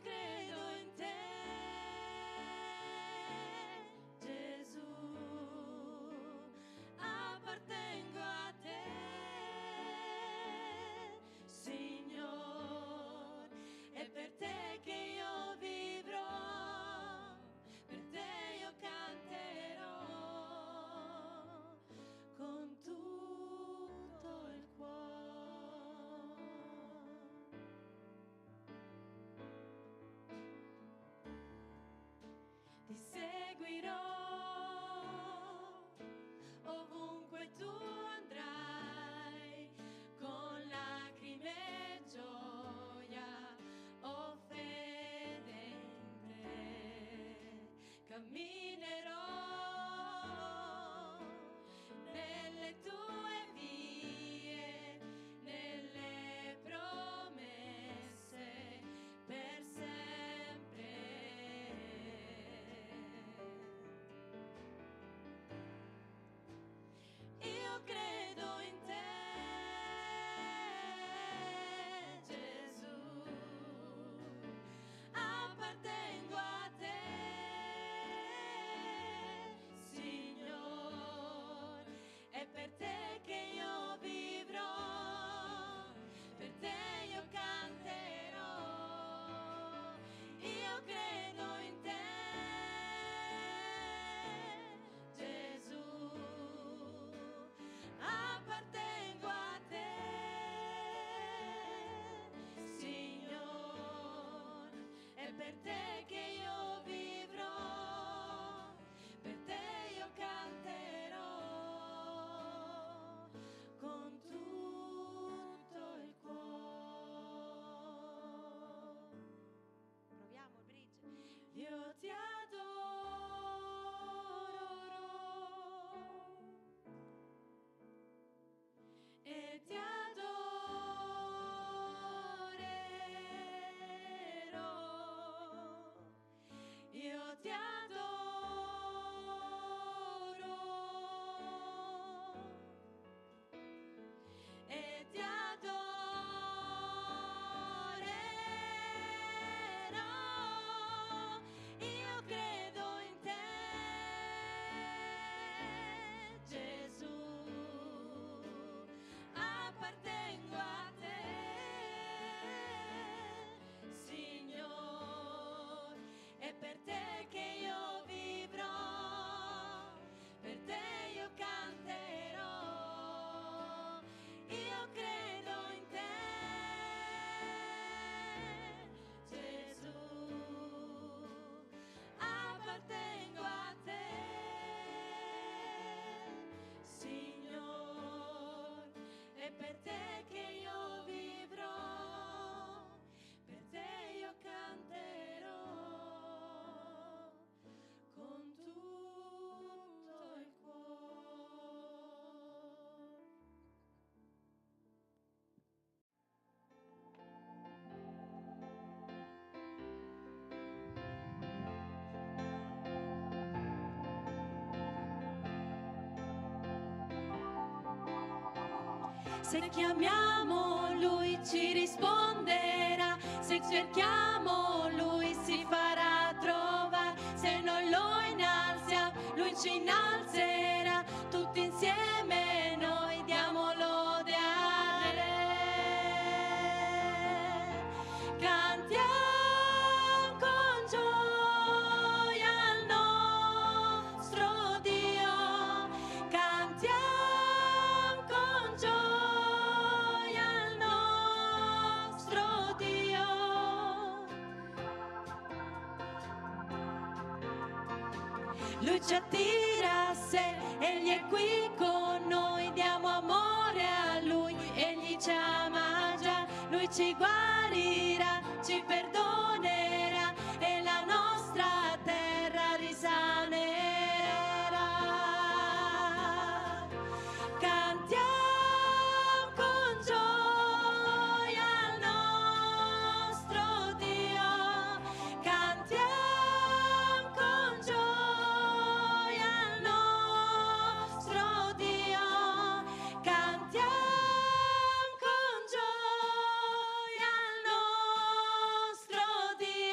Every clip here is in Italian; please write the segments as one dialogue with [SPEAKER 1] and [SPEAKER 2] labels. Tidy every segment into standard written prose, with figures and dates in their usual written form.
[SPEAKER 1] credo in te, Gesù, appartengo a te, Signore, è per te che io vivrò, per te io canterò con tutto il cuore. Ti seguirò ovunque tu andrai, con lacrime e gioia, ho fede in te. Camminerò nelle tue vie, nelle promesse per sempre. Io credo in te, Gesù, appartengo a te, Signore, è per te che io vivrò, per te io canterò. Io credo in te, Gesù, appartengo a te, Signore, è per te che io vivrò, per te io canterò con tutto il cuore. Proviamo, Bridge. Io ti adoro e ti adorerò. Io ti adoro e ti adorerò. Io credo in te, Gesù, appartengo a te, Signore, è per te che io vivrò, per te io canterò. Io credo in te, Gesù, appartengo a te, Signore, è per te che io vivrò, per te io canterò con tutto il cuore. Se chiamiamo Lui ci risponderà, se cerchiamo Lui si farà trovare, se noi lo innalziamo Lui ci innalzerà, tutti insieme noi diamo lode a Re. Cantiamo con gioia al nostro Dio, cantiamo con gioia al nostro Dio. Lui ci attira a sé, Egli è qui con noi, diamo amore a Lui, Egli ci ama già, Lui ci guarirà, ci perdonerà e la nostra terra risanerà. Cantiamo con gioia al nostro Dio, cantiamo con gioia al nostro Dio, cantiamo con gioia al nostro Dio.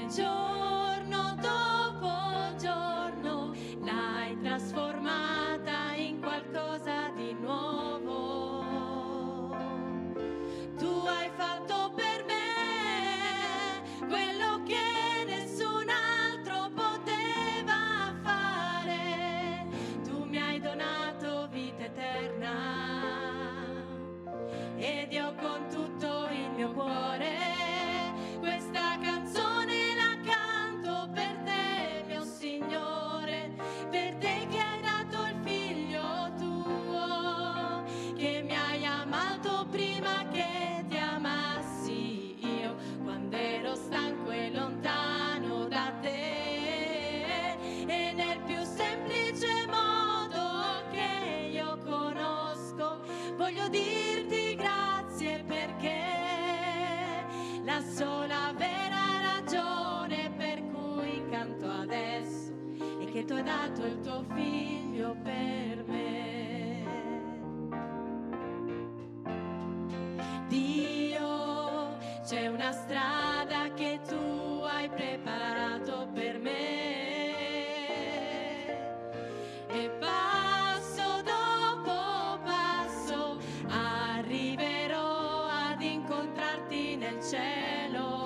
[SPEAKER 1] giorno dopo giorno l'hai trasformata in qualcosa di nuovo. Tu hai fatto per me quello che nessun altro poteva fare. Tu mi hai donato vita eterna ed io con tutto il mio cuore questa canzone la canto per te, mio Signore, per te che hai dato il figlio tuo, che mi hai amato prima che ti amassi io, quando ero stanco e lontano da te, e nel più semplice modo che io conosco voglio dirti grazie, perché la sola vera ragione per cui canto adesso è che tu hai dato il tuo figlio per me. Dio, c'è una strada che tu hai preparato per me e passo dopo passo arriverò ad incontrarti nel cielo.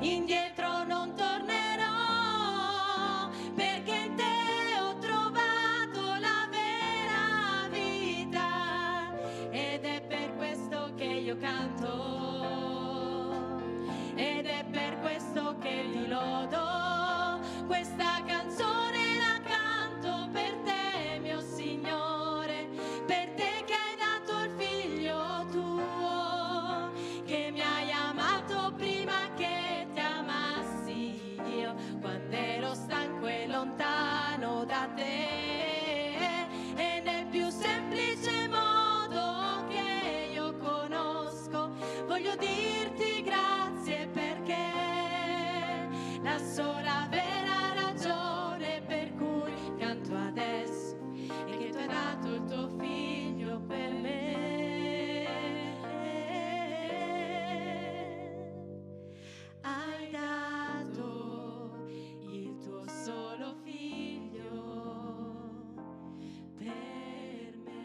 [SPEAKER 1] Indietro non tornerò, perché in te ho trovato la vera vita, ed è per questo che io canto, ed è per questo che ti lodo. Questa canzone la canto per te, mio Signore, per te che hai dato il figlio tuo, che mi hai amato prima che ti amassi io, quando ero stanco e lontano da te, e nel più semplice modo che io conosco voglio dirti grazie, perché la sola vera ragione per cui canto adesso è che tu hai dato il tuo figlio per me. Hai dato il tuo solo figlio per me.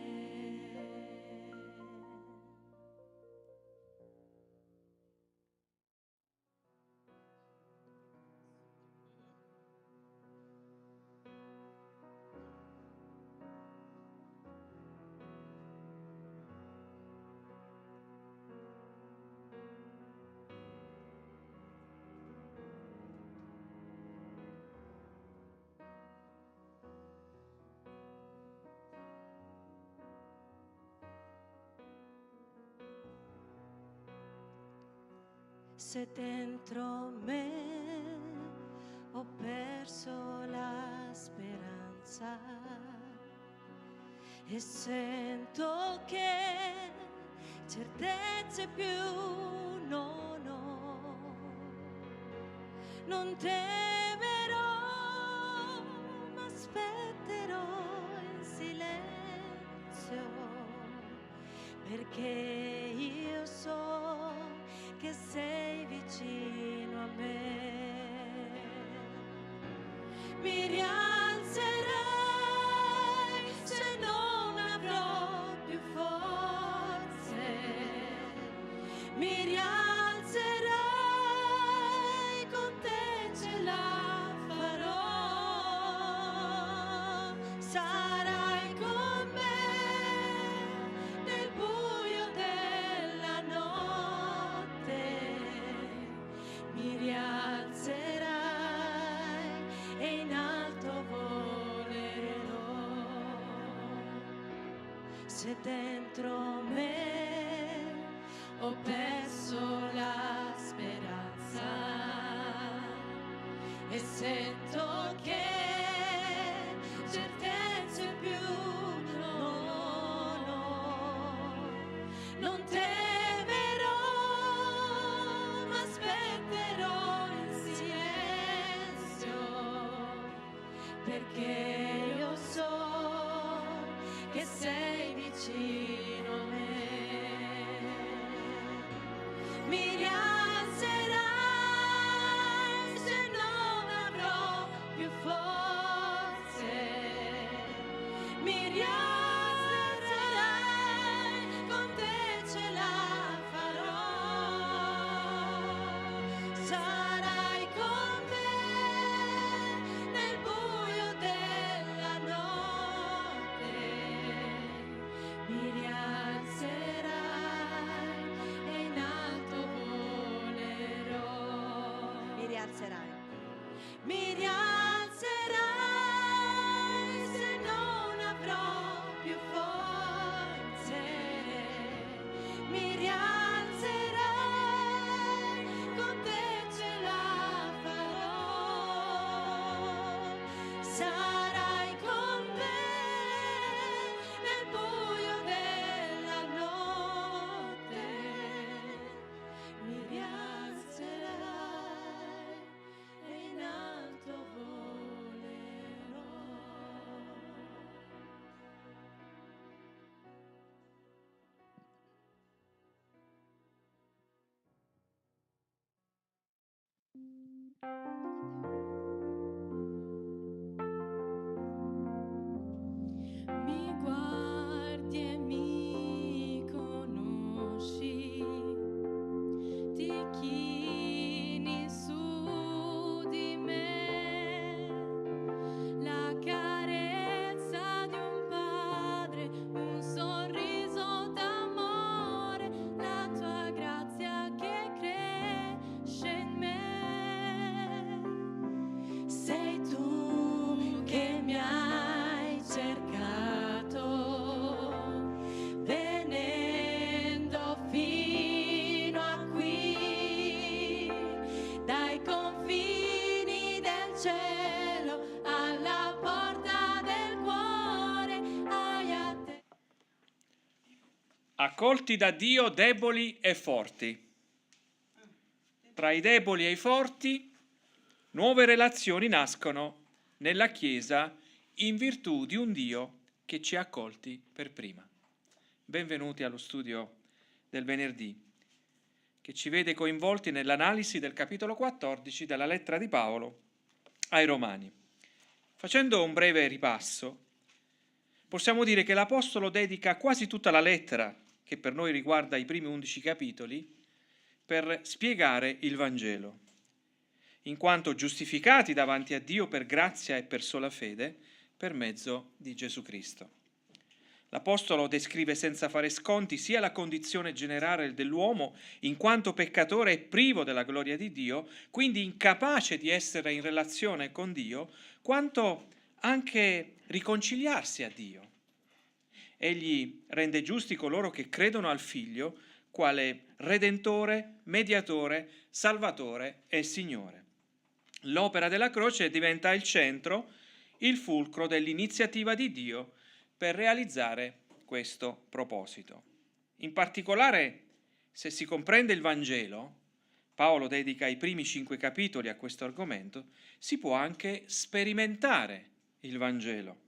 [SPEAKER 1] Se dentro me ho perso la speranza e sento che certezze più non ho, non temerò, ma aspetterò in silenzio, perché io so che sei vicino a me. Mi rialzerei se non avrò più forze, mi rialzerei, con te ce la farò, sarai con me nel buio della notte, mi rialzerai e in alto volerò. Se dentro me ho perso la speranza e sento che certezze più non ho, non temerò, ma aspetterò in silenzio, perché io so che sei vicino a me. Mi rialzerai
[SPEAKER 2] rialzerai.
[SPEAKER 1] Mi rialzerai se non avrò più forze. Mi rialzerai, con te ce la farò. Sarai con me nel buio della notte. Mi rialzerai e in alto volerò. Mi guardi e mi conosci, ti chini su di me, la carezza di un padre, un sorriso d'amore, la tua grazia che cresce in me. Sei tu che mi hai cercato, venendo fino a qui, dai confini del cielo alla porta del cuore, hai a te.
[SPEAKER 3] Accolti da Dio deboli e forti. Tra i deboli e i forti, nuove relazioni nascono nella Chiesa in virtù di un Dio che ci ha accolti per prima. Benvenuti allo studio del venerdì, che ci vede coinvolti nell'analisi del capitolo 14 della lettera di Paolo ai Romani. Facendo un breve ripasso, possiamo dire che l'Apostolo dedica quasi tutta la lettera, che per noi riguarda i primi 11 capitoli, per spiegare il Vangelo, in quanto giustificati davanti a Dio per grazia e per sola fede, per mezzo di Gesù Cristo. L'Apostolo descrive senza fare sconti sia la condizione generale dell'uomo, in quanto peccatore e privo della gloria di Dio, quindi incapace di essere in relazione con Dio, quanto anche riconciliarsi a Dio. Egli rende giusti coloro che credono al Figlio, quale Redentore, Mediatore, Salvatore e Signore. L'opera della croce diventa il centro, il fulcro dell'iniziativa di Dio per realizzare questo proposito. In particolare, se si comprende il Vangelo, Paolo dedica i primi 5 capitoli a questo argomento, si può anche sperimentare il Vangelo.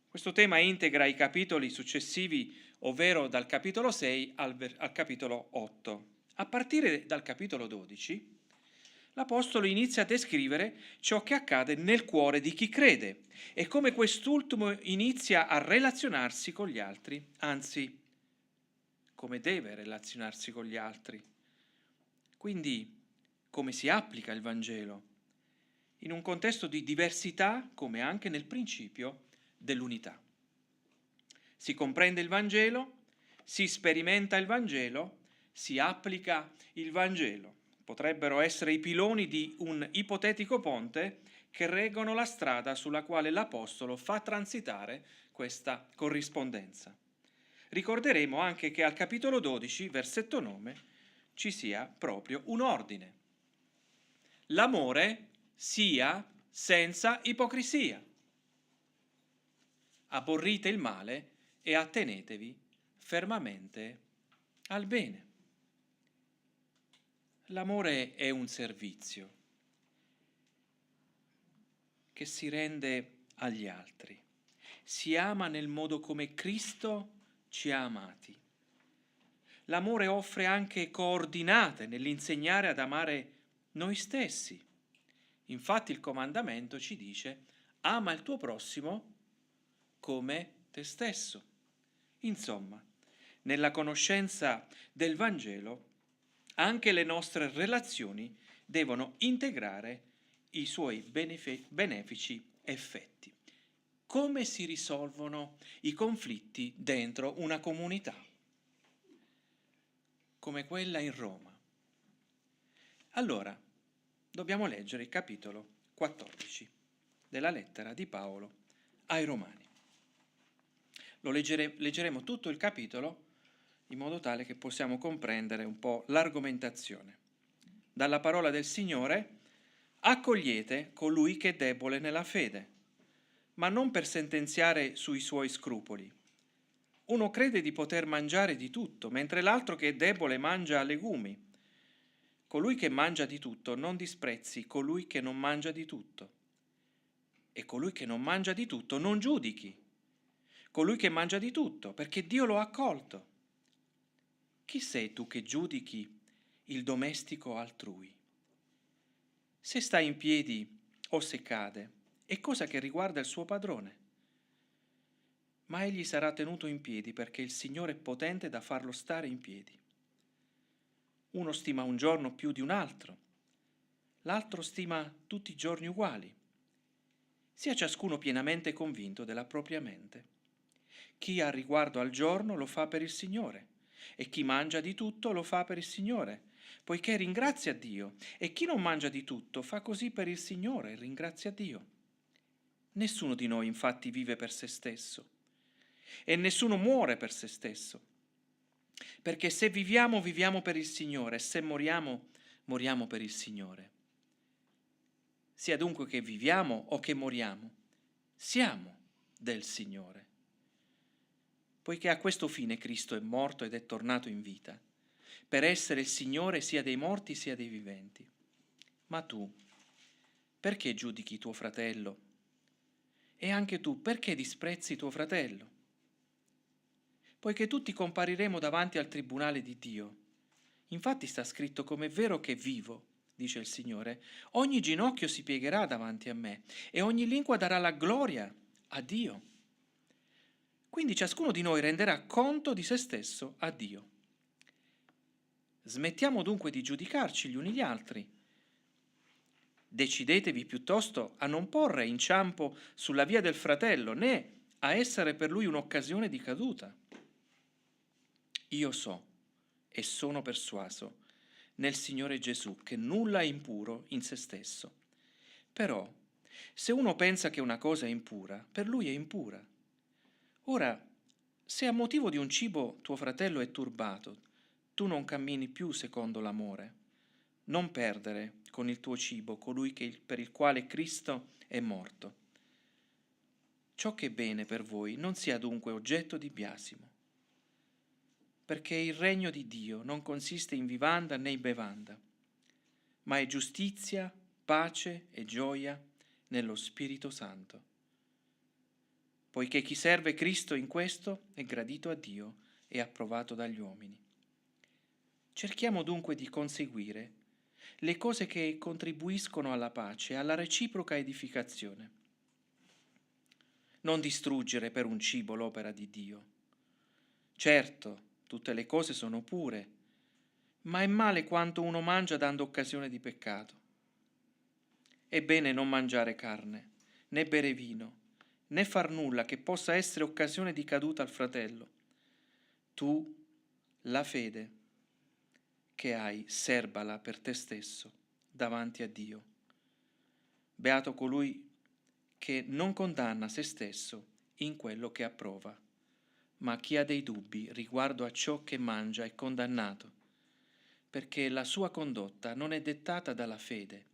[SPEAKER 3] Questo tema integra i capitoli successivi, ovvero dal capitolo 6 al capitolo 8. A partire dal capitolo 12, l'Apostolo inizia a descrivere ciò che accade nel cuore di chi crede e come quest'ultimo inizia a relazionarsi con gli altri, anzi, come deve relazionarsi con gli altri. Quindi, come si applica il Vangelo? In un contesto di diversità, come anche nel principio dell'unità. Si comprende il Vangelo, si sperimenta il Vangelo, si applica il Vangelo. Potrebbero essere i piloni di un ipotetico ponte che reggono la strada sulla quale l'Apostolo fa transitare questa corrispondenza. Ricorderemo anche che al capitolo 12, versetto 9, ci sia proprio un ordine. L'amore sia senza ipocrisia. Aborrite il male e attenetevi fermamente al bene. L'amore è un servizio che si rende agli altri. Si ama nel modo come Cristo ci ha amati. L'amore offre anche coordinate nell'insegnare ad amare noi stessi. Infatti il comandamento ci dice: ama il tuo prossimo come te stesso. Insomma, nella conoscenza del Vangelo, anche le nostre relazioni devono integrare i suoi benefici effetti. Come si risolvono i conflitti dentro una comunità come quella in Roma? Allora, dobbiamo leggere il capitolo 14 della lettera di Paolo ai Romani. Leggeremo tutto il capitolo in modo tale che possiamo comprendere un po' l'argomentazione. Dalla parola del Signore: accogliete colui che è debole nella fede, ma non per sentenziare sui suoi scrupoli. Uno crede di poter mangiare di tutto, mentre l'altro che è debole mangia legumi. Colui che mangia di tutto non disprezzi colui che non mangia di tutto. E colui che non mangia di tutto non giudichi colui che mangia di tutto, perché Dio lo ha accolto. Chi sei tu che giudichi il domestico altrui? Se sta in piedi o se cade, è cosa che riguarda il suo padrone. Ma egli sarà tenuto in piedi perché il Signore è potente da farlo stare in piedi. Uno stima un giorno più di un altro, l'altro stima tutti i giorni uguali. Sia ciascuno pienamente convinto della propria mente. Chi ha riguardo al giorno lo fa per il Signore, e chi mangia di tutto lo fa per il Signore, poiché ringrazia Dio, e chi non mangia di tutto fa così per il Signore e ringrazia Dio. Nessuno di noi infatti vive per se stesso, e nessuno muore per se stesso, perché se viviamo, viviamo per il Signore, e se moriamo, moriamo per il Signore. Sia dunque che viviamo o che moriamo, siamo del Signore. Poiché a questo fine Cristo è morto ed è tornato in vita, per essere il Signore sia dei morti sia dei viventi. Ma tu, perché giudichi tuo fratello? E anche tu, perché disprezzi tuo fratello? Poiché tutti compariremo davanti al tribunale di Dio. Infatti sta scritto: come è vero che vivo, dice il Signore, ogni ginocchio si piegherà davanti a me e ogni lingua darà la gloria a Dio. Quindi ciascuno di noi renderà conto di se stesso a Dio. Smettiamo dunque di giudicarci gli uni gli altri. Decidetevi piuttosto a non porre inciampo sulla via del fratello, né a essere per lui un'occasione di caduta. Io so e sono persuaso nel Signore Gesù che nulla è impuro in se stesso. Però, se uno pensa che una cosa è impura, per lui è impura. Ora, se a motivo di un cibo tuo fratello è turbato, tu non cammini più secondo l'amore. Non perdere con il tuo cibo colui per il quale Cristo è morto. Ciò che è bene per voi non sia dunque oggetto di biasimo, perché il regno di Dio non consiste in vivanda né in bevanda, ma è giustizia, pace e gioia nello Spirito Santo. Poiché chi serve Cristo in questo è gradito a Dio e approvato dagli uomini. Cerchiamo dunque di conseguire le cose che contribuiscono alla pace e alla reciproca edificazione. Non distruggere per un cibo l'opera di Dio. Certo, tutte le cose sono pure, ma è male quanto uno mangia dando occasione di peccato. È bene non mangiare carne, né bere vino, né far nulla che possa essere occasione di caduta al fratello. Tu, la fede che hai, serbala per te stesso davanti a Dio. Beato colui che non condanna se stesso in quello che approva, ma chi ha dei dubbi riguardo a ciò che mangia è condannato, perché la sua condotta non è dettata dalla fede,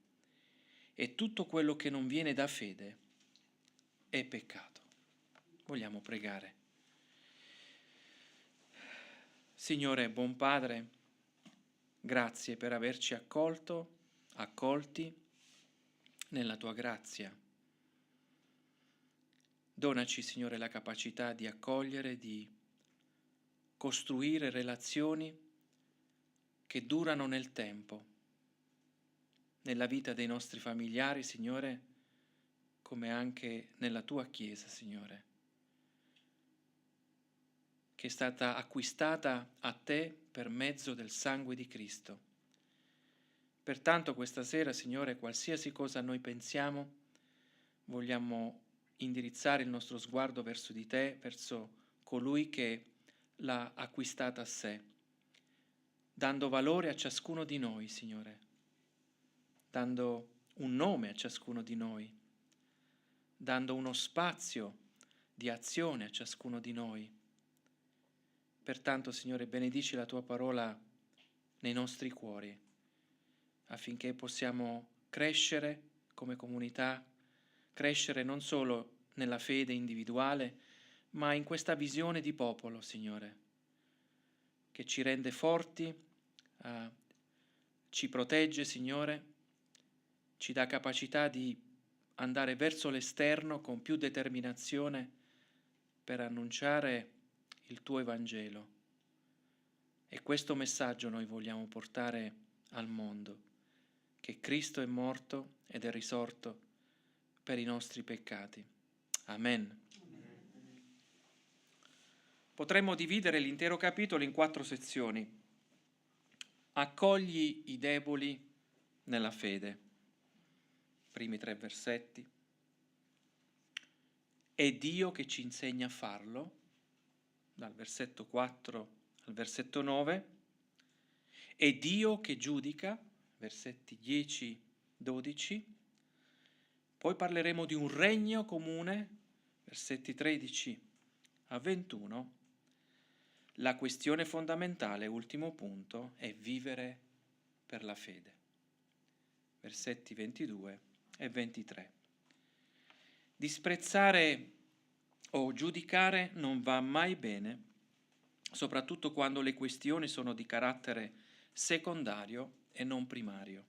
[SPEAKER 3] e tutto quello che non viene da fede è peccato. Vogliamo pregare. Signore, buon Padre, grazie per averci accolti nella tua grazia. Donaci, Signore, la capacità di accogliere, di costruire relazioni che durano nel tempo, nella vita dei nostri familiari, Signore, come anche nella tua Chiesa, Signore, che è stata acquistata a te per mezzo del sangue di Cristo. Pertanto questa sera, Signore, qualsiasi cosa noi pensiamo, vogliamo indirizzare il nostro sguardo verso di te, verso colui che l'ha acquistata a sé, dando valore a ciascuno di noi, Signore, dando un nome a ciascuno di noi, dando uno spazio di azione a ciascuno di noi. Pertanto, Signore, benedici la Tua parola nei nostri cuori, affinché possiamo crescere come comunità, crescere non solo nella fede individuale, ma in questa visione di popolo, Signore, che ci rende forti, ci protegge, Signore, ci dà capacità di andare verso l'esterno con più determinazione per annunciare il Tuo Evangelo. E questo messaggio noi vogliamo portare al mondo, che Cristo è morto ed è risorto per i nostri peccati. Amen. Potremmo dividere l'intero capitolo in 4 sezioni. Accogli i deboli nella fede. Primi 3 versetti. È Dio che ci insegna a farlo, dal versetto 4 al versetto 9. È Dio che giudica, versetti 10-12. Poi parleremo di un regno comune, versetti 13 a 21. La questione fondamentale, ultimo punto, è vivere per la fede. Versetti 22 e 23. Disprezzare o giudicare non va mai bene, soprattutto quando le questioni sono di carattere secondario e non primario.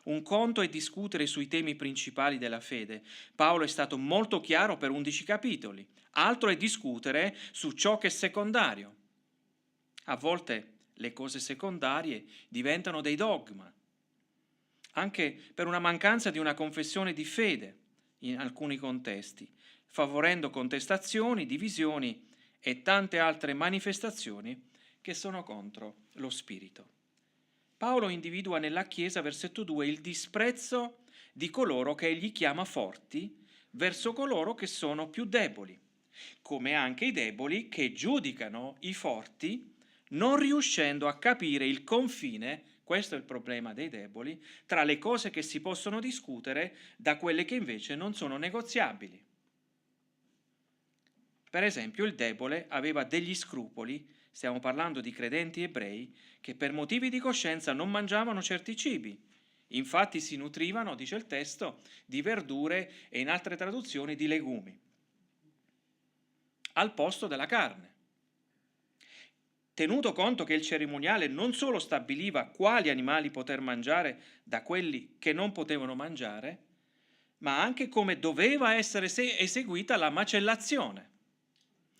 [SPEAKER 3] Un conto è discutere sui temi principali della fede. Paolo è stato molto chiaro per 11 capitoli. Altro è discutere su ciò che è secondario. A volte le cose secondarie diventano dei dogma, anche per una mancanza di una confessione di fede in alcuni contesti, favorendo contestazioni, divisioni e tante altre manifestazioni che sono contro lo spirito. Paolo individua nella Chiesa, versetto 2, il disprezzo di coloro che egli chiama forti verso coloro che sono più deboli, come anche i deboli che giudicano i forti, non riuscendo a capire il confine, questo è il problema dei deboli, tra le cose che si possono discutere da quelle che invece non sono negoziabili. Per esempio, il debole aveva degli scrupoli, stiamo parlando di credenti ebrei, che per motivi di coscienza non mangiavano certi cibi. Infatti si nutrivano, dice il testo, di verdure e in altre traduzioni di legumi, al posto della carne. Tenuto conto che il cerimoniale non solo stabiliva quali animali poter mangiare da quelli che non potevano mangiare, ma anche come doveva essere eseguita la macellazione.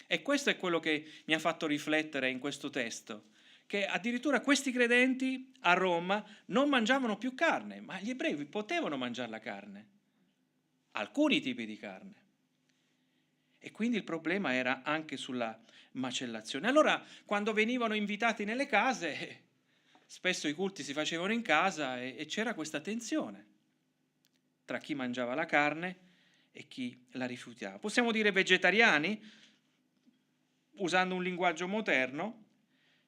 [SPEAKER 3] E questo è quello che mi ha fatto riflettere in questo testo, che addirittura questi credenti a Roma non mangiavano più carne, ma gli ebrei potevano mangiare la carne, alcuni tipi di carne. E quindi il problema era anche sulla macellazione. Allora, quando venivano invitati nelle case, spesso i culti si facevano in casa e c'era questa tensione tra chi mangiava la carne e chi la rifiutava. Possiamo dire vegetariani, usando un linguaggio moderno,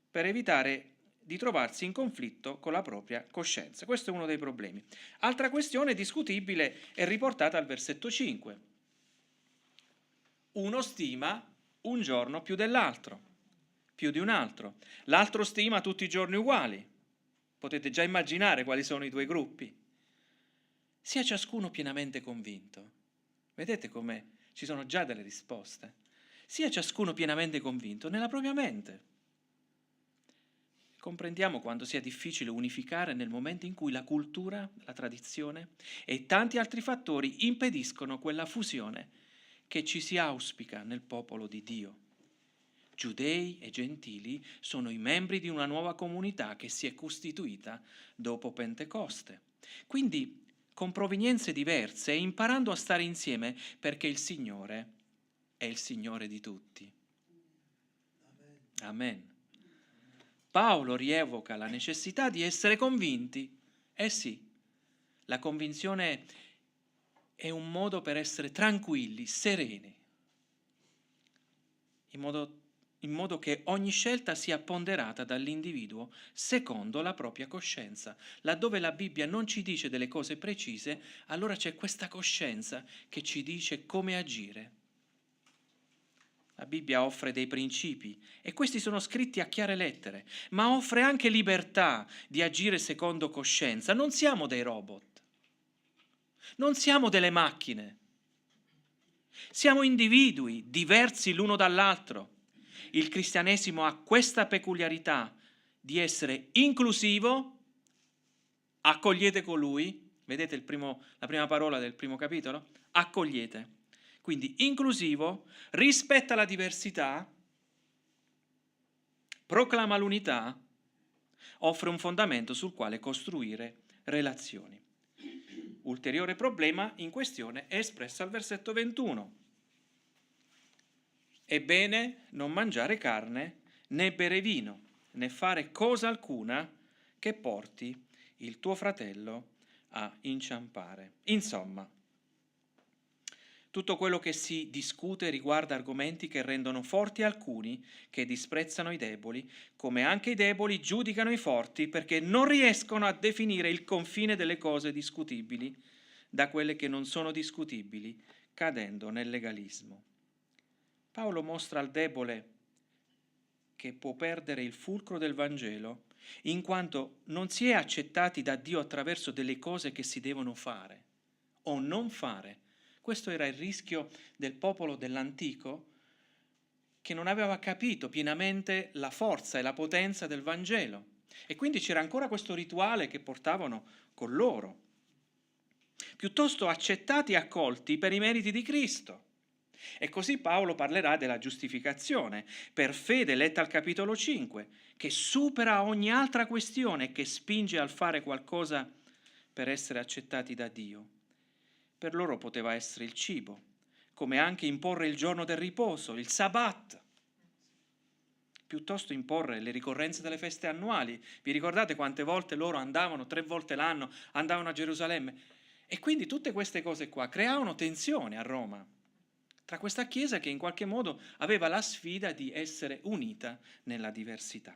[SPEAKER 3] per evitare di trovarsi in conflitto con la propria coscienza. Questo è uno dei problemi. Altra questione discutibile è riportata al versetto 5. Uno stima un giorno più dell'altro, più di un altro. L'altro stima tutti i giorni uguali. Potete già immaginare quali sono i due gruppi. Sia ciascuno pienamente convinto. Vedete come ci sono già delle risposte. Sia ciascuno pienamente convinto nella propria mente. Comprendiamo quanto sia difficile unificare nel momento in cui la cultura, la tradizione e tanti altri fattori impediscono quella fusione che ci si auspica nel popolo di Dio. Giudei e gentili sono i membri di una nuova comunità che si è costituita dopo Pentecoste. Quindi con provenienze diverse e imparando a stare insieme perché il Signore è il Signore di tutti. Amen. Paolo rievoca la necessità di essere convinti. Sì, la convinzione è un modo per essere tranquilli, sereni, in modo in modo che ogni scelta sia ponderata dall'individuo secondo la propria coscienza. Laddove la Bibbia non ci dice delle cose precise, allora c'è questa coscienza che ci dice come agire. La Bibbia offre dei principi e questi sono scritti a chiare lettere, ma offre anche libertà di agire secondo coscienza. Non siamo dei robot, non siamo delle macchine, siamo individui diversi l'uno dall'altro. Il cristianesimo ha questa peculiarità di essere inclusivo, accogliete colui, vedete la prima parola del primo capitolo? Accogliete. Quindi inclusivo, rispetta la diversità, proclama l'unità, offre un fondamento sul quale costruire relazioni. Ulteriore problema in questione è espresso al versetto 21. È bene non mangiare carne, né bere vino, né fare cosa alcuna che porti il tuo fratello a inciampare. Insomma, tutto quello che si discute riguarda argomenti che rendono forti alcuni, che disprezzano i deboli, come anche i deboli giudicano i forti perché non riescono a definire il confine delle cose discutibili da quelle che non sono discutibili, cadendo nel legalismo. Paolo mostra al debole che può perdere il fulcro del Vangelo in quanto non si è accettati da Dio attraverso delle cose che si devono fare o non fare. Questo era il rischio del popolo dell'antico che non aveva capito pienamente la forza e la potenza del Vangelo e quindi c'era ancora questo rituale che portavano con loro. Piuttosto accettati e accolti per i meriti di Cristo. E così Paolo parlerà della giustificazione, per fede letta al capitolo 5, che supera ogni altra questione e che spinge al fare qualcosa per essere accettati da Dio. Per loro poteva essere il cibo, come anche imporre il giorno del riposo, il Sabbat, piuttosto imporre le ricorrenze delle feste annuali. Vi ricordate quante volte loro andavano, 3 volte l'anno, andavano a Gerusalemme? E quindi tutte queste cose qua creavano tensione a Roma, tra questa Chiesa che in qualche modo aveva la sfida di essere unita nella diversità.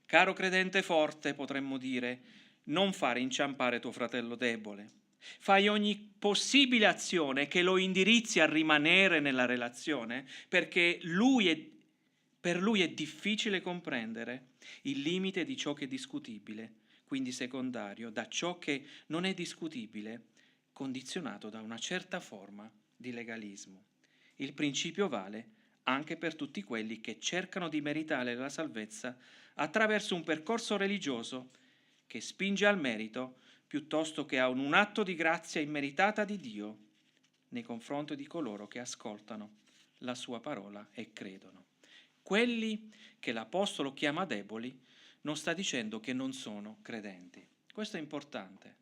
[SPEAKER 3] Caro credente forte, potremmo dire, non fare inciampare tuo fratello debole. Fai ogni possibile azione che lo indirizzi a rimanere nella relazione, perché per lui è difficile comprendere il limite di ciò che è discutibile, quindi secondario, da ciò che non è discutibile, condizionato da una certa forma di legalismo. Il principio vale anche per tutti quelli che cercano di meritare la salvezza attraverso un percorso religioso che spinge al merito piuttosto che a un atto di grazia immeritata di Dio nei confronti di coloro che ascoltano la sua parola e credono. Quelli che l'Apostolo chiama deboli non sta dicendo che non sono credenti. Questo è importante,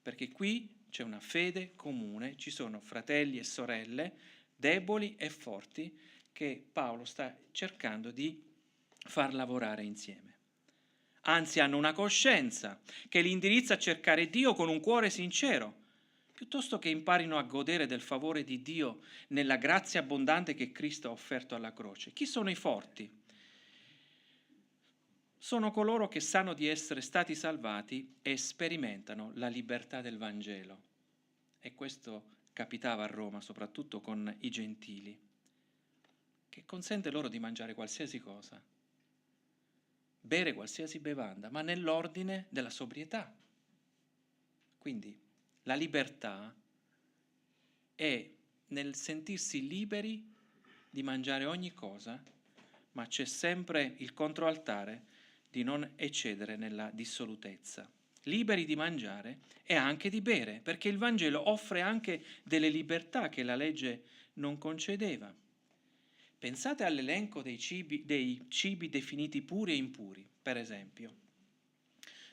[SPEAKER 3] perché qui c'è una fede comune, ci sono fratelli e sorelle deboli e forti che Paolo sta cercando di far lavorare insieme. Anzi, hanno una coscienza che li indirizza a cercare Dio con un cuore sincero, piuttosto che imparino a godere del favore di Dio nella grazia abbondante che Cristo ha offerto alla croce. Chi sono i forti? Sono coloro che sanno di essere stati salvati e sperimentano la libertà del Vangelo. E questo capitava a Roma, soprattutto con i gentili, che consente loro di mangiare qualsiasi cosa, bere qualsiasi bevanda, ma nell'ordine della sobrietà. Quindi la libertà è nel sentirsi liberi di mangiare ogni cosa, ma c'è sempre il controaltare di non eccedere nella dissolutezza. Liberi di mangiare e anche di bere, perché il Vangelo offre anche delle libertà che la legge non concedeva. Pensate all'elenco dei cibi definiti puri e impuri, per esempio,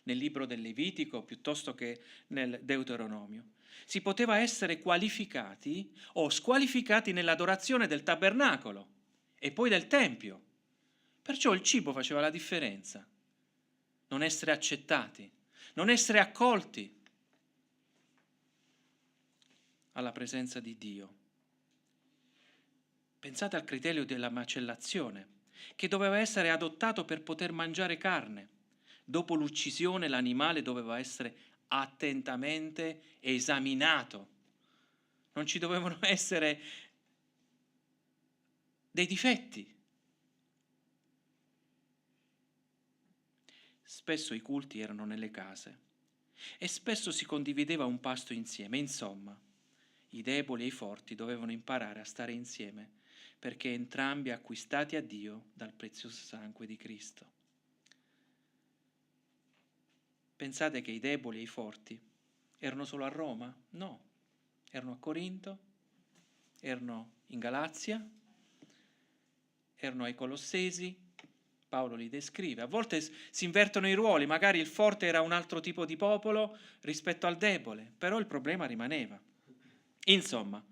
[SPEAKER 3] nel libro del Levitico piuttosto che nel Deuteronomio. Si poteva essere qualificati o squalificati nell'adorazione del tabernacolo e poi del Tempio. Perciò il cibo faceva la differenza. Non essere accettati, non essere accolti alla presenza di Dio. Pensate al criterio della macellazione, che doveva essere adottato per poter mangiare carne. Dopo l'uccisione l'animale doveva essere attentamente esaminato. Non ci dovevano essere dei difetti. Spesso i culti erano nelle case e spesso si condivideva un pasto insieme. Insomma, i deboli e i forti dovevano imparare a stare insieme perché entrambi acquistati a Dio dal prezioso sangue di Cristo. Pensate che i deboli e i forti erano solo a Roma? No, erano a Corinto, erano in Galazia, erano ai Colossesi. Paolo li descrive. A volte si invertono i ruoli, magari il forte era un altro tipo di popolo rispetto al debole, però il problema rimaneva. Insomma,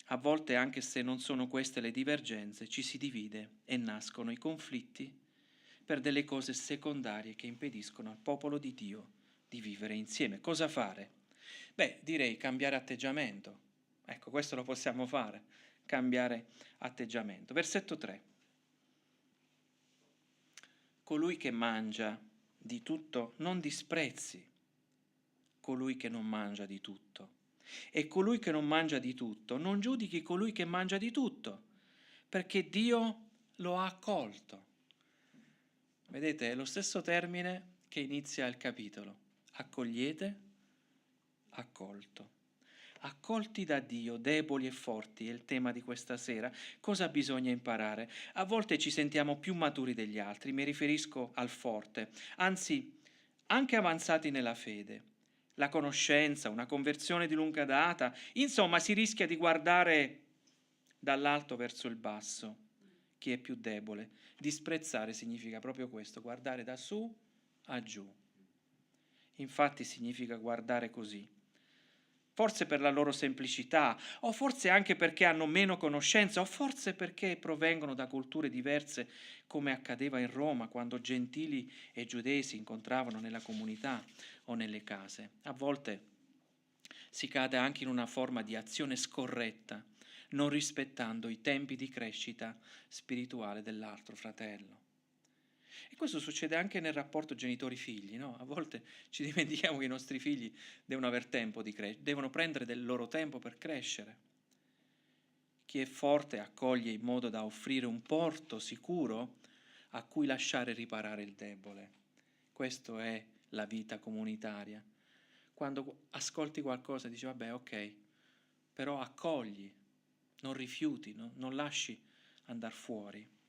[SPEAKER 3] a volte, anche se non sono queste le divergenze, ci si divide e nascono i conflitti per delle cose secondarie che impediscono al popolo di Dio di vivere insieme. Cosa fare? Beh, direi cambiare atteggiamento. Ecco, questo lo possiamo fare, cambiare atteggiamento. Versetto 3. Colui che mangia di tutto non disprezzi colui che non mangia di tutto. E colui che non mangia di tutto non giudichi colui che mangia di tutto, perché Dio lo ha accolto. Vedete, è lo stesso termine che inizia il capitolo. Accogliete, accolto. Accolti da Dio, deboli e forti, è il tema di questa sera. Cosa bisogna imparare? A volte ci sentiamo più maturi degli altri, mi riferisco al forte, anzi anche avanzati nella fede. La conoscenza, una conversione di lunga data, insomma si rischia di guardare dall'alto verso il basso chi è più debole. Disprezzare significa proprio questo, guardare da su a giù. Infatti significa guardare così. Forse per la loro semplicità, o forse anche perché hanno meno conoscenza, o forse perché provengono da culture diverse, come accadeva in Roma quando gentili e giudei si incontravano nella comunità o nelle case. A volte si cade anche in una forma di azione scorretta, non rispettando i tempi di crescita spirituale dell'altro fratello. E questo succede anche nel rapporto genitori-figli, no? A volte ci dimentichiamo che i nostri figli devono aver tempo di crescere, devono prendere del loro tempo per crescere. Chi è forte accoglie in modo da offrire un porto sicuro a cui lasciare riparare il debole. Questa è la vita comunitaria. Quando ascolti qualcosa dici vabbè, ok, però accogli, non rifiuti, non lasci andare fuori.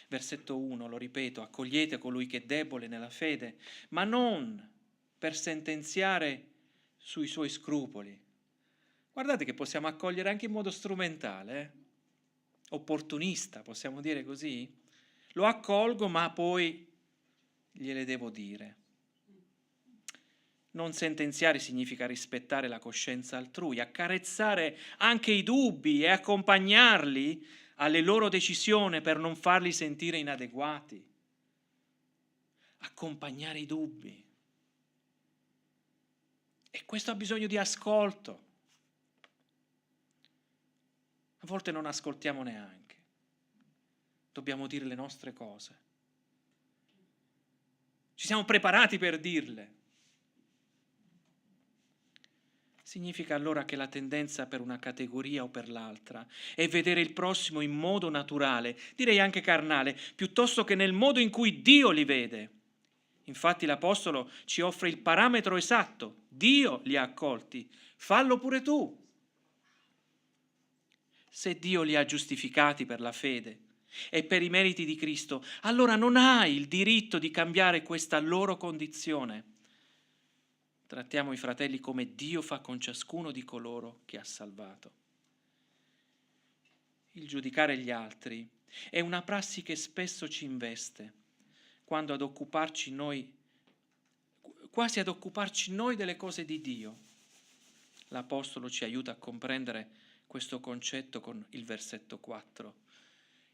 [SPEAKER 3] Versetto 1, lo ripeto, accogliete colui che è debole nella fede, ma non per sentenziare sui suoi scrupoli. Guardate che possiamo accogliere anche in modo strumentale, opportunista, possiamo dire così. Lo accolgo, ma poi gliele devo dire. Non sentenziare significa rispettare la coscienza altrui, accarezzare anche i dubbi e accompagnarli alle loro decisioni per non farli sentire inadeguati. Accompagnare i dubbi. E questo ha bisogno di ascolto. A volte non ascoltiamo neanche. Dobbiamo dire le nostre cose. Ci siamo preparati per dirle. Significa allora che la tendenza per una categoria o per l'altra è vedere il prossimo in modo naturale, direi anche carnale, piuttosto che nel modo in cui Dio li vede. Infatti l'Apostolo ci offre il parametro esatto. Dio li ha accolti. Fallo pure tu. Se Dio li ha giustificati per la fede e per i meriti di Cristo, allora non hai il diritto di cambiare questa loro condizione. Trattiamo i fratelli come Dio fa con ciascuno di coloro che ha salvato. Il giudicare gli altri è una prassi che spesso ci investe, quando ad occuparci noi, quasi ad occuparci noi delle cose di Dio. L'Apostolo ci aiuta a comprendere questo concetto con il versetto 4.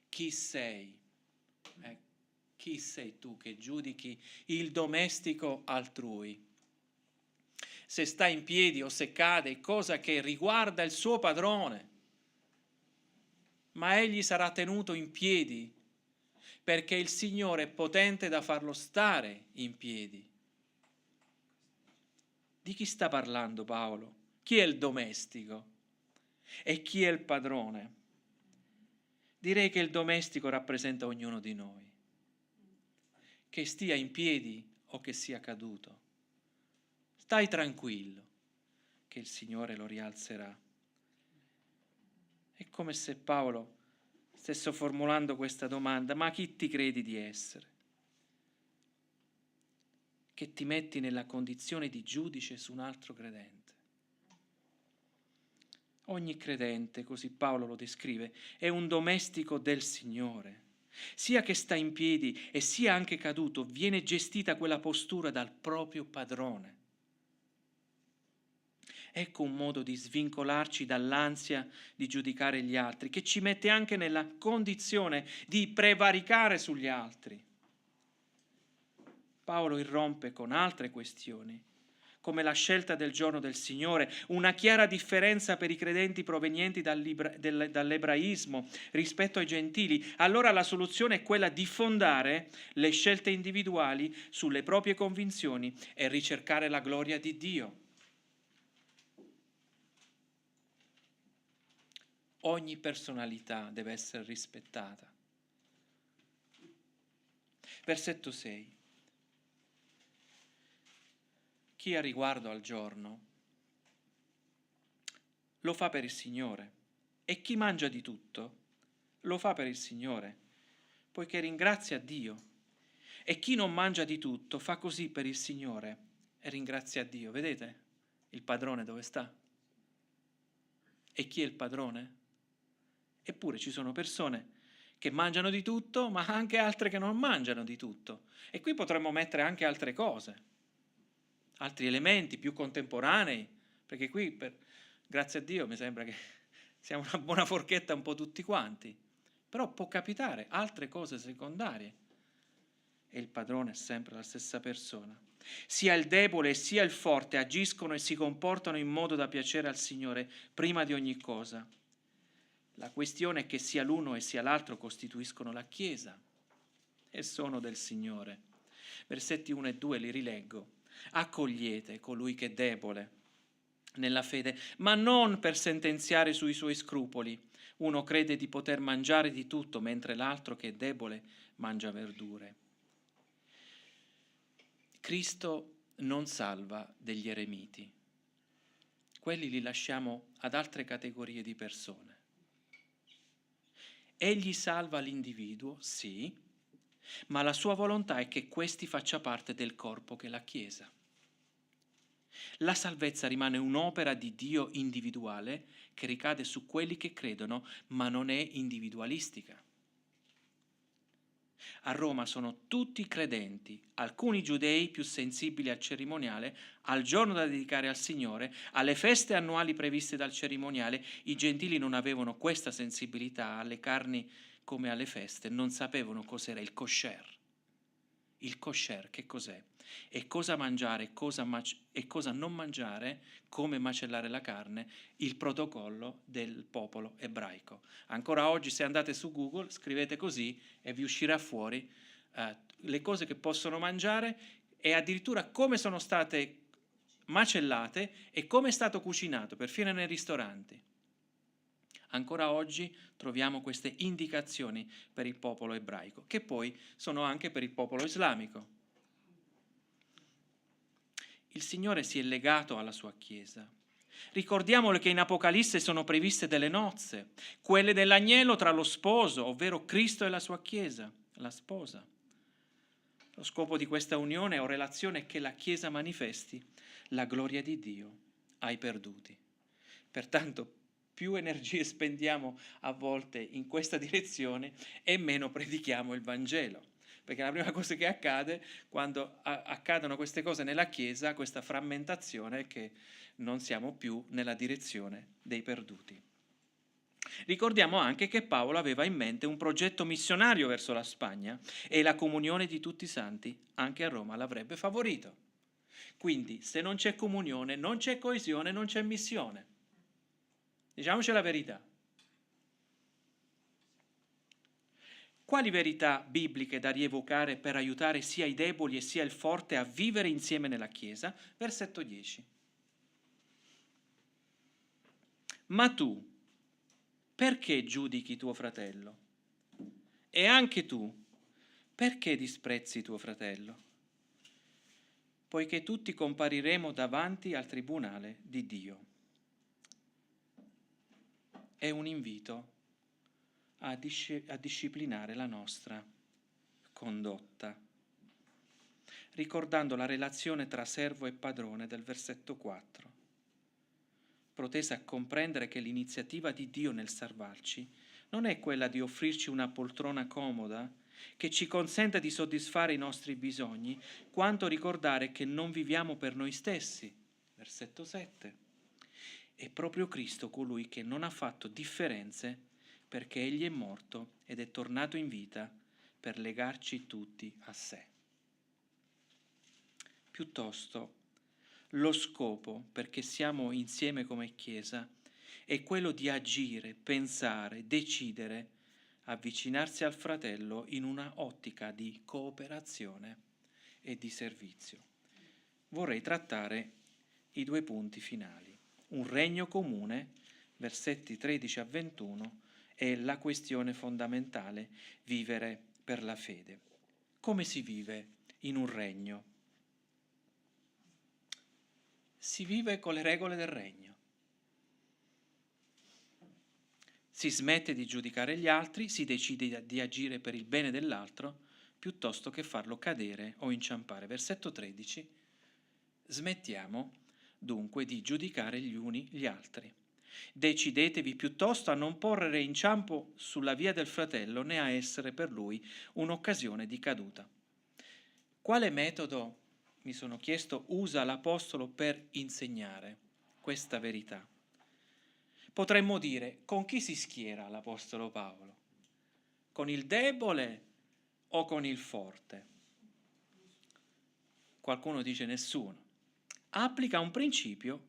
[SPEAKER 3] Chi sei? Chi sei tu che giudichi il domestico altrui? Se sta in piedi o se cade, cosa che riguarda il suo padrone. ma egli sarà tenuto in piedi, perché il Signore è potente da farlo stare in piedi. Di chi sta parlando Paolo? Chi è il domestico? E chi è il padrone? Direi che il domestico rappresenta ognuno di noi, che stia in piedi o che sia caduto. Stai tranquillo, che il Signore lo rialzerà. È come se Paolo stesse formulando questa domanda: ma chi ti credi di essere? Che ti metti nella condizione di giudice su un altro credente. Ogni credente, così Paolo lo descrive, è un domestico del Signore. Sia che sta in piedi e sia anche caduto, viene gestita quella postura dal proprio padrone. Ecco un modo di svincolarci dall'ansia di giudicare gli altri, che ci mette anche nella condizione di prevaricare sugli altri. Paolo irrompe con altre questioni, come la scelta del giorno del Signore, una chiara differenza per i credenti provenienti dall'ebraismo rispetto ai gentili. Allora la soluzione è quella di fondare le scelte individuali sulle proprie convinzioni e ricercare la gloria di Dio. Ogni personalità deve essere rispettata. Versetto 6. Chi ha riguardo al giorno lo fa per il Signore, e chi mangia di tutto lo fa per il Signore, poiché ringrazia Dio. E chi non mangia di tutto fa così per il Signore e ringrazia Dio. Vedete il padrone dove sta? E chi è il padrone? Eppure ci sono persone che mangiano di tutto, ma anche altre che non mangiano di tutto. E qui potremmo mettere anche altre cose, altri elementi più contemporanei, perché qui, grazie a Dio, mi sembra che siamo una buona forchetta un po' tutti quanti. Però può capitare altre cose secondarie. E il padrone è sempre la stessa persona. Sia il debole sia il forte agiscono e si comportano in modo da piacere al Signore prima di ogni cosa. La questione è che sia l'uno e sia l'altro costituiscono la Chiesa e sono del Signore. Versetti 1 e 2 li rileggo. Accogliete colui che è debole nella fede, ma non per sentenziare sui suoi scrupoli. Uno crede di poter mangiare di tutto, mentre l'altro che è debole mangia verdure. Cristo non salva degli eremiti. Quelli li lasciamo ad altre categorie di persone. Egli salva l'individuo, sì, ma la sua volontà è che questi faccia parte del corpo che è la Chiesa. La salvezza rimane un'opera di Dio individuale che ricade su quelli che credono, ma non è individualistica. A Roma sono tutti credenti, alcuni giudei più sensibili al cerimoniale, al giorno da dedicare al Signore, alle feste annuali previste dal cerimoniale. I gentili non avevano questa sensibilità alle carni come alle feste, non sapevano cos'era il kosher. Il kosher che cos'è? E cosa mangiare e cosa non mangiare, come macellare la carne, il protocollo del popolo ebraico. Ancora oggi, se andate su Google, scrivete così e vi uscirà fuori le cose che possono mangiare e addirittura come sono state macellate e come è stato cucinato, perfino nei ristoranti. Ancora oggi troviamo queste indicazioni per il popolo ebraico, che poi sono anche per il popolo islamico. Il Signore si è legato alla sua Chiesa. Ricordiamole che in Apocalisse sono previste delle nozze, quelle dell'agnello tra lo sposo, ovvero Cristo e la sua Chiesa, la sposa. Lo scopo di questa unione o relazione è che la Chiesa manifesti la gloria di Dio ai perduti. Pertanto, più energie spendiamo a volte in questa direzione e meno predichiamo il Vangelo. Perché la prima cosa che accade quando accadono queste cose nella Chiesa, questa frammentazione, è che non siamo più nella direzione dei perduti. Ricordiamo anche che Paolo aveva in mente un progetto missionario verso la Spagna e la comunione di tutti i santi anche a Roma l'avrebbe favorito. Quindi se non c'è comunione, non c'è coesione, non c'è missione. Diciamoci la verità. Quali verità bibliche da rievocare per aiutare sia i deboli e sia il forte a vivere insieme nella Chiesa? Versetto 10. Ma tu, perché giudichi tuo fratello? E anche tu, perché disprezzi tuo fratello? Poiché tutti compariremo davanti al tribunale di Dio. È un invito a disciplinare la nostra condotta, ricordando la relazione tra servo e padrone del versetto 4, protesa a comprendere che l'iniziativa di Dio nel salvarci non è quella di offrirci una poltrona comoda che ci consenta di soddisfare i nostri bisogni, quanto ricordare che non viviamo per noi stessi, versetto 7. È proprio Cristo colui che non ha fatto differenze, perché Egli è morto ed è tornato in vita per legarci tutti a sé. Piuttosto, lo scopo, perché siamo insieme come Chiesa, è quello di agire, pensare, decidere, avvicinarsi al fratello in una ottica di cooperazione e di servizio. Vorrei trattare i due punti finali. Un regno comune, versetti 13 a 21, e la questione fondamentale, vivere per la fede. Come si vive in un regno? Si vive con le regole del regno. Si smette di giudicare gli altri, si decide di agire per il bene dell'altro, piuttosto che farlo cadere o inciampare. Versetto 13. Smettiamo dunque di giudicare gli uni gli altri. Decidetevi piuttosto a non porre inciampo sulla via del fratello, né a essere per lui un'occasione di caduta. Quale metodo, mi sono chiesto, usa l'Apostolo per insegnare questa verità? Potremmo dire, con chi si schiera l'Apostolo Paolo? Con il debole o con il forte? Qualcuno dice nessuno. Applica un principio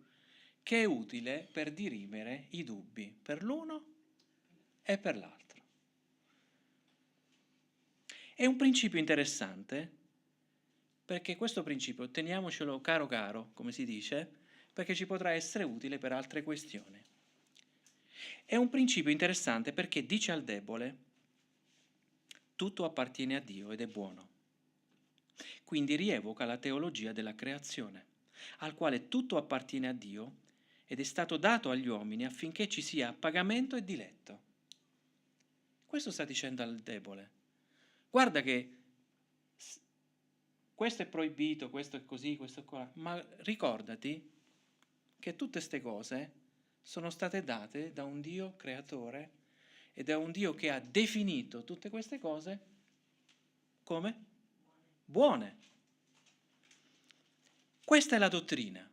[SPEAKER 3] che è utile per dirimere i dubbi per l'uno e per l'altro. È un principio interessante perché questo principio, teniamocelo caro caro, come si dice, perché ci potrà essere utile per altre questioni. È un principio interessante perché dice al debole: tutto appartiene a Dio ed è buono. Quindi rievoca la teologia della creazione, al quale tutto appartiene a Dio ed è stato dato agli uomini affinché ci sia appagamento e diletto. Questo sta dicendo al debole. Guarda che questo è proibito, questo è così, questo è qua, ma ricordati che tutte queste cose sono state date da un Dio creatore ed è un Dio che ha definito tutte queste cose come buone. Questa è la dottrina,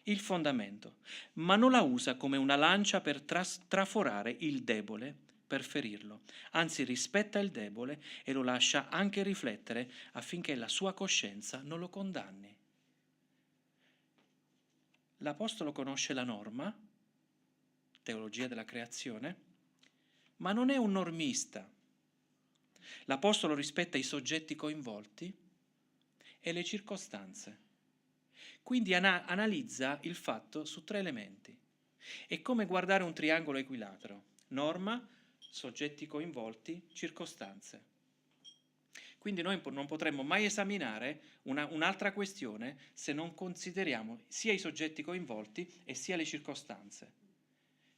[SPEAKER 3] il fondamento, ma non la usa come una lancia per traforare il debole, per ferirlo, anzi rispetta il debole e lo lascia anche riflettere affinché la sua coscienza non lo condanni. L'Apostolo conosce la norma, teologia della creazione, ma non è un normista. L'Apostolo rispetta i soggetti coinvolti e le circostanze. Quindi analizza il fatto su 3 elementi. È come guardare un triangolo equilatero: norma, soggetti coinvolti, circostanze. Quindi noi non potremmo mai esaminare un'altra questione se non consideriamo sia i soggetti coinvolti e sia le circostanze,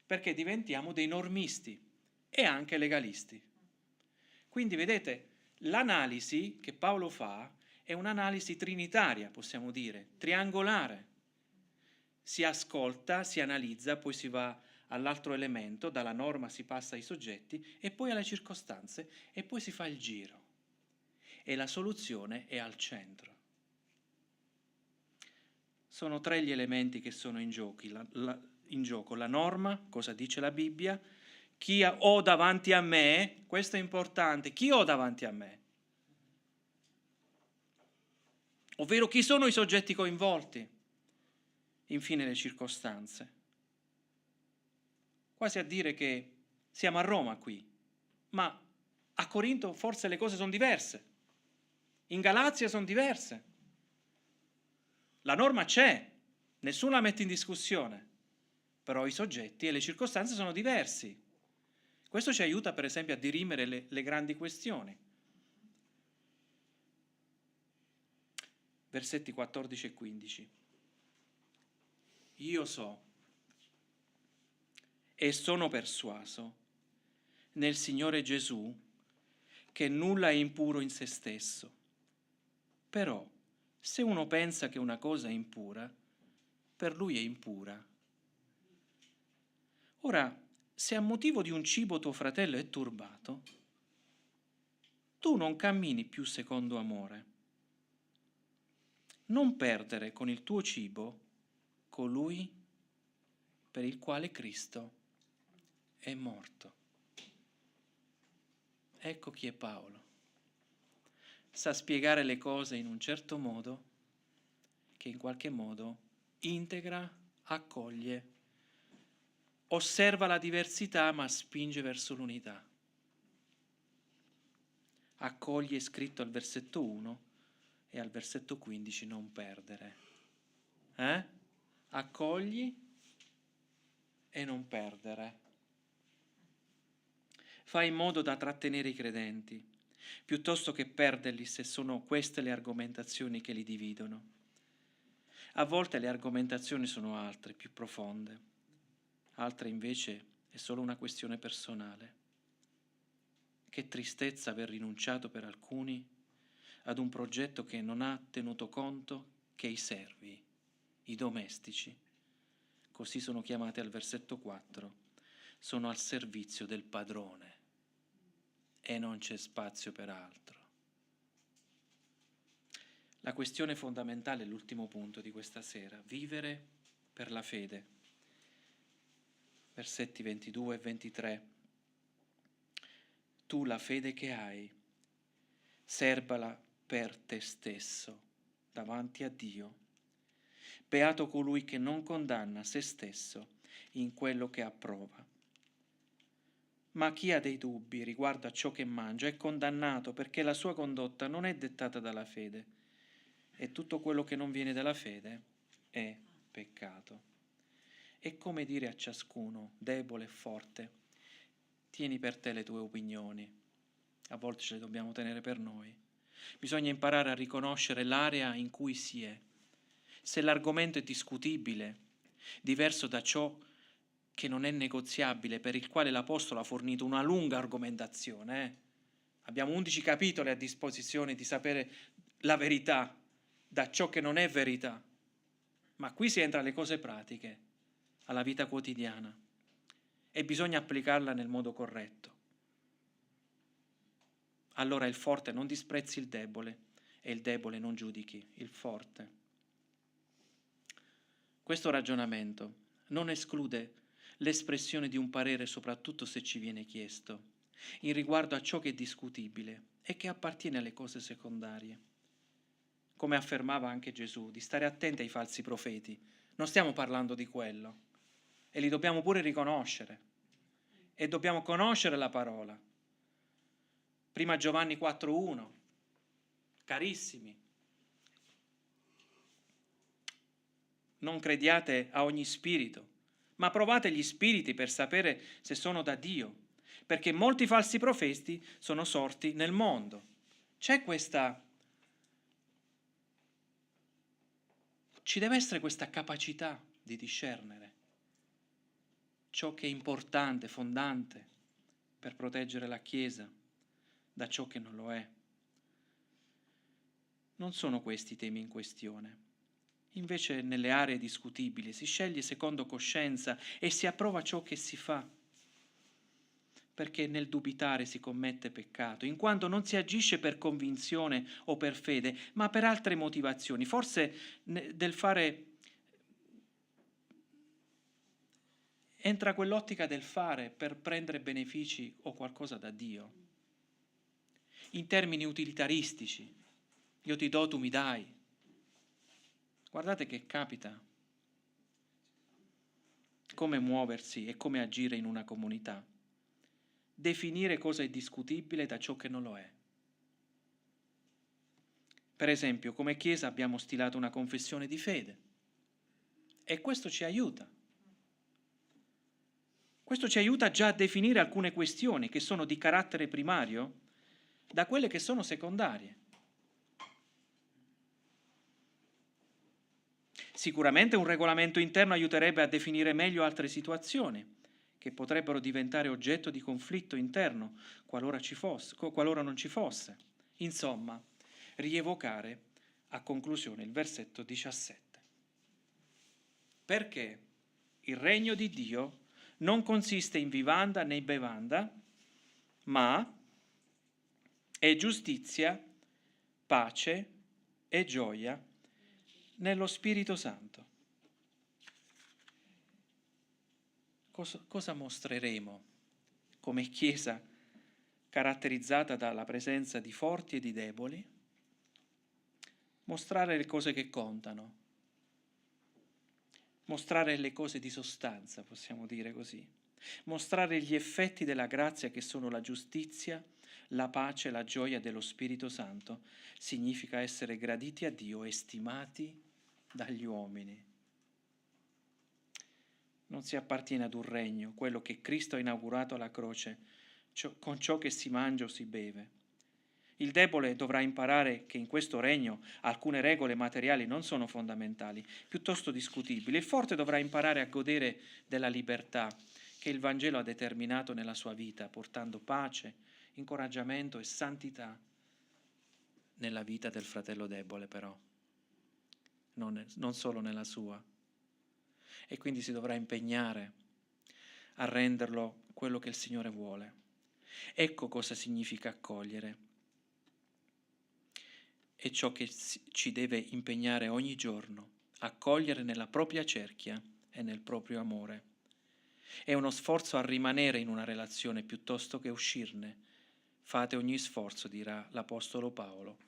[SPEAKER 3] perché diventiamo dei normisti e anche legalisti. Quindi vedete, l'analisi che Paolo fa è un'analisi trinitaria, possiamo dire, triangolare. Si ascolta, si analizza, poi si va all'altro elemento, dalla norma si passa ai soggetti e poi alle circostanze e poi si fa il giro. E la soluzione è al centro. Sono 3 gli elementi che sono in gioco. La norma, cosa dice la Bibbia? Chi ho davanti a me, questo è importante, chi ho davanti a me? Ovvero chi sono i soggetti coinvolti? Infine le circostanze. Quasi a dire che siamo a Roma qui, ma A Corinto forse le cose sono diverse, in Galazia sono diverse. La norma c'è, nessuno la mette in discussione, però i soggetti e le circostanze sono diversi. Questo ci aiuta per esempio a dirimere le grandi questioni. Versetti 14 e 15. Io so e sono persuaso nel Signore Gesù che nulla è impuro in se stesso. Però, se uno pensa che una cosa è impura, per lui è impura. Ora, se a motivo di un cibo tuo fratello è turbato, tu non cammini più secondo amore. Non perdere con il tuo cibo colui per il quale Cristo è morto. Ecco chi è Paolo. Sa spiegare le cose in un certo modo che in qualche modo integra, accoglie, osserva la diversità ma spinge verso l'unità. Accoglie, è scritto al versetto 1 e al versetto 15, non perdere. Accogli e non perdere. Fai in modo da trattenere i credenti, piuttosto che perderli se sono queste le argomentazioni che li dividono. A volte le argomentazioni sono altre, più profonde, altre invece è solo una questione personale. Che tristezza aver rinunciato per alcuni ad un progetto che non ha tenuto conto che i servi, i domestici, così sono chiamati al versetto 4, sono al servizio del padrone e non c'è spazio per altro. La questione fondamentale è l'ultimo punto di questa sera, vivere per la fede. Versetti 22 e 23. Tu la fede che hai, serbala per te stesso davanti a Dio. Beato colui che non condanna se stesso in quello che approva. Ma chi ha dei dubbi riguardo a ciò che mangia è condannato perché la sua condotta non è dettata dalla fede. E tutto quello che non viene dalla fede è peccato. È come dire a ciascuno, debole e forte, tieni per te le tue opinioni. A volte ce le dobbiamo tenere per noi. Bisogna imparare a riconoscere l'area in cui si è. Se l'argomento è discutibile, diverso da ciò che non è negoziabile, per il quale l'Apostolo ha fornito una lunga argomentazione. Abbiamo 11 capitoli a disposizione di sapere la verità da ciò che non è verità. Ma qui si entra alle cose pratiche, alla vita quotidiana, e bisogna applicarla nel modo corretto. Allora il forte non disprezzi il debole e il debole non giudichi il forte. Questo ragionamento non esclude l'espressione di un parere, soprattutto se ci viene chiesto, in riguardo a ciò che è discutibile e che appartiene alle cose secondarie. Come affermava anche Gesù, di stare attenti ai falsi profeti. Non stiamo parlando di quello. E li dobbiamo pure riconoscere. E dobbiamo conoscere la parola. Prima Giovanni 4,1. Carissimi, non crediate a ogni spirito, ma provate gli spiriti per sapere se sono da Dio, perché molti falsi profeti sono sorti nel mondo. Ci deve essere questa capacità di discernere ciò che è importante, fondante, per proteggere la Chiesa da ciò che non lo è. Non sono questi i temi in questione. Invece nelle aree discutibili si sceglie secondo coscienza e si approva ciò che si fa, perché nel dubitare si commette peccato, in quanto non si agisce per convinzione o per fede, ma per altre motivazioni. Forse del fare entra quell'ottica del fare per prendere benefici o qualcosa da Dio. In termini utilitaristici, io ti do, tu mi dai. Guardate che capita. Come muoversi e come agire in una comunità. definire cosa è discutibile da ciò che non lo è. Per esempio, come Chiesa abbiamo stilato una confessione di fede e questo ci aiuta. Questo ci aiuta già a definire alcune questioni che sono di carattere primario da quelle che sono secondarie. Sicuramente un regolamento interno aiuterebbe a definire meglio altre situazioni che potrebbero diventare oggetto di conflitto interno qualora non ci fosse. Insomma, rievocare a conclusione il versetto 17. Perché il regno di Dio non consiste in vivanda né bevanda, ma è giustizia, pace e gioia nello Spirito Santo. Cosa mostreremo come Chiesa caratterizzata dalla presenza di forti e di deboli? Mostrare le cose che contano, mostrare le cose di sostanza, possiamo dire così, mostrare gli effetti della grazia che sono la giustizia, la pace, la gioia dello Spirito Santo, significa essere graditi a Dio e stimati dagli uomini. Non si appartiene ad un regno, quello che Cristo ha inaugurato alla croce, con ciò che si mangia o si beve. Il debole dovrà imparare che in questo regno alcune regole materiali non sono fondamentali, piuttosto discutibili. Il forte dovrà imparare a godere della libertà che il Vangelo ha determinato nella sua vita, portando pace, incoraggiamento e santità nella vita del fratello debole, però, non solo nella sua. E quindi si dovrà impegnare a renderlo quello che il Signore vuole. Ecco cosa significa accogliere. È ciò che ci deve impegnare ogni giorno, accogliere nella propria cerchia e nel proprio amore. È uno sforzo a rimanere in una relazione piuttosto che uscirne. Fate ogni sforzo, dirà l'Apostolo Paolo.